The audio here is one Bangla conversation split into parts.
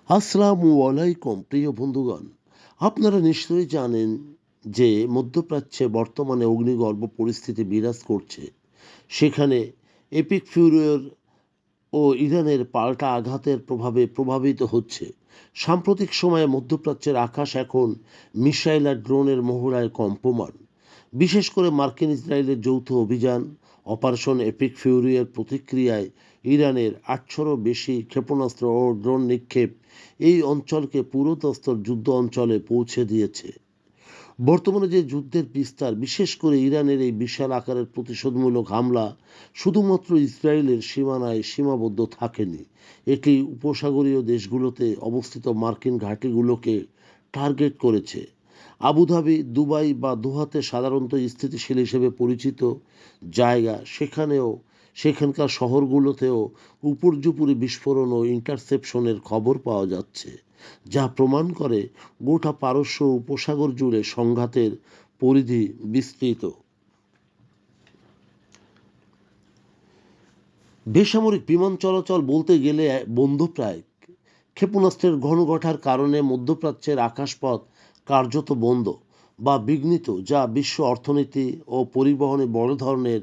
আসসালামু আলাইকুম প্রিয় বন্ধুগণ। আপনারা নিশ্চয়ই জানেন যে মধ্যপ্রাচ্যে বর্তমানে অগ্নিগর্ভ পরিস্থিতি বিরাজ করছে। সেখানে এপিক ফিউরিয়র ও ইরানের পাল্টা আঘাতের প্রভাবে প্রভাবিত হচ্ছে। সাম্প্রতিক সময়ে মধ্যপ্রাচ্যের আকাশ এখন মিসাইল আর ড্রোনের মহড়ায় কম্পমান। বিশেষ করে মার্কিন ইসরায়েলের যৌথ অভিযান অপারেশন এপিক ফিউরিয়ার প্রতিক্রিয়ায় ইরানের ৮০০রও বেশি ক্ষেপণাস্ত্র ও ড্রোন নিক্ষেপ এই অঞ্চলকে পুরোদস্তুর যুদ্ধ অঞ্চলে পৌঁছে দিয়েছে। বর্তমানে যে যুদ্ধের বিস্তার, বিশেষ করে ইরানের এই বিশাল আকারের প্রতিশোধমূলক হামলা শুধুমাত্র ইসরায়েলের সীমানায় সীমাবদ্ধ থাকেনি। এটি উপসাগরীয় দেশগুলোতে অবস্থিত মার্কিন ঘাঁটিগুলোকে টার্গেট করেছে। আবুধাবি, দুবাই বা দোহাতে সাধারণত স্থিতিশীল হিসেবে পরিচিত জায়গা, সেখানকার শহরগুলোতেও উপর্যুপুরি বিস্ফোরণ ও ইন্টারসেপশনের খবর পাওয়া যাচ্ছে, যা প্রমাণ করে গোটা পারস্য উপসাগর জুড়ে সংঘাতের পরিধি বিস্তৃত। বেসামরিক বিমান চলাচল বলতে গেলে বন্ধপ্রায়। ক্ষেপণাস্ত্রের ঘনঘটার কারণে মধ্যপ্রাচ্যের আকাশপথ কার্যত বন্ধ বা বিঘ্নিত, যা বিশ্ব অর্থনীতি ও পরিবহনে বড় ধরনের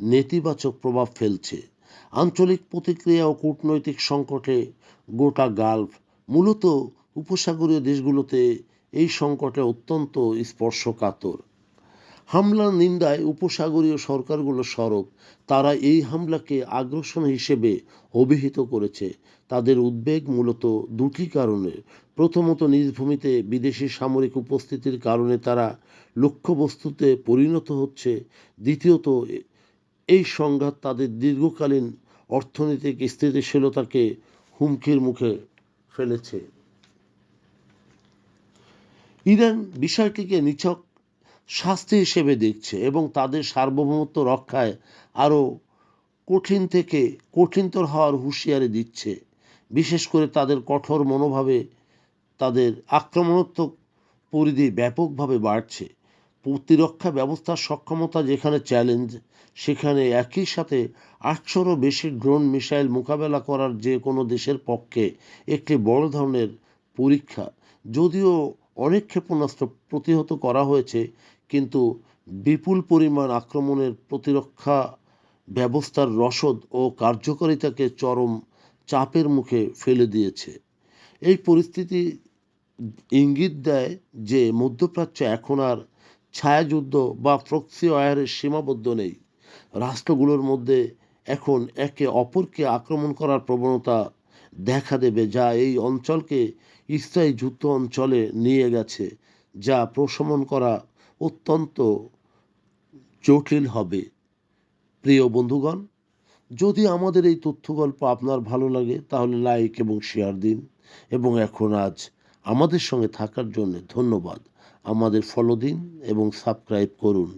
নেতিবাচক প্রভাব ফেলছে। আঞ্চলিক প্রতিক্রিয়া ও কূটনৈতিক সংকটে গোটা গালফ, মূলত উপসাগরীয় দেশগুলোতে এই সংকটে অত্যন্ত স্পর্শকাতর। হামলার নিন্দায় উপসাগরীয় সরকারগুলো সরব। তারা এই হামলাকে আগ্রাসন হিসেবে অভিহিত করেছে। তাদের উদ্বেগ মূলত দুটি কারণে। প্রথমত, নিজ ভূমিতে বিদেশি সামরিক উপস্থিতির কারণে তারা লক্ষ্যবস্তুতে পরিণত হচ্ছে। দ্বিতীয়ত, এই সংঘাত তাদের দীর্ঘকালীন অর্থনৈতিক স্থিতিশীলতাকে হুমকির মুখে ফেলেছে। ইরান বিষয়টিকে নিছক শাস্তি হিসেবে দেখছে এবং তাদের সার্বভৌমত্ব রক্ষায় আরও কঠিনতর হওয়ার হুঁশিয়ারি দিচ্ছে। বিশেষ করে তাদের কঠোর মনোভাবে তাদের আক্রমণাত্মক পরিধি ব্যাপকভাবে বাড়ছে। প্রতিরক্ষা ব্যবস্থার সক্ষমতা যেখানে চ্যালেঞ্জ, সেখানে একই সাথে ৮০০রও বেশি ড্রোন মিসাইল মোকাবেলা করার যে কোনো দেশের পক্ষে একটি বড় ধরনের পরীক্ষা। যদিও অনেক ক্ষেপণাস্ত্র প্রতিহত করা হয়েছে, কিন্তু বিপুল পরিমাণ আক্রমণের প্রতিরক্ষা ব্যবস্থার রসদ ও কার্যকারিতাকে চরম চাপের মুখে ফেলে দিয়েছে। এই পরিস্থিতি ইঙ্গিত দেয় যে মধ্যপ্রাচ্য এখন আর ছায়াযুদ্ধ বা প্রক্সি ওয়ারের সীমাবদ্ধ নেই। রাষ্ট্রগুলোর মধ্যে এখন একে অপরকে আক্রমণ করার প্রবণতা দেখা দেবে, যা এই অঞ্চলকে স্থায়ী যুদ্ধ অঞ্চলে নিয়ে গেছে, যা প্রশমন করা অত্যন্ত জটিল হবে। প্রিয় বন্ধুগণ, যদি আমাদের এই তথ্য গল্প আপনার ভালো লাগে তাহলে লাইক এবং শেয়ার দিন, এবং আজ আমাদের সঙ্গে থাকার জন্য ধন্যবাদ। আমাদের ফলো দিন এবং সাবস্ক্রাইব করুন।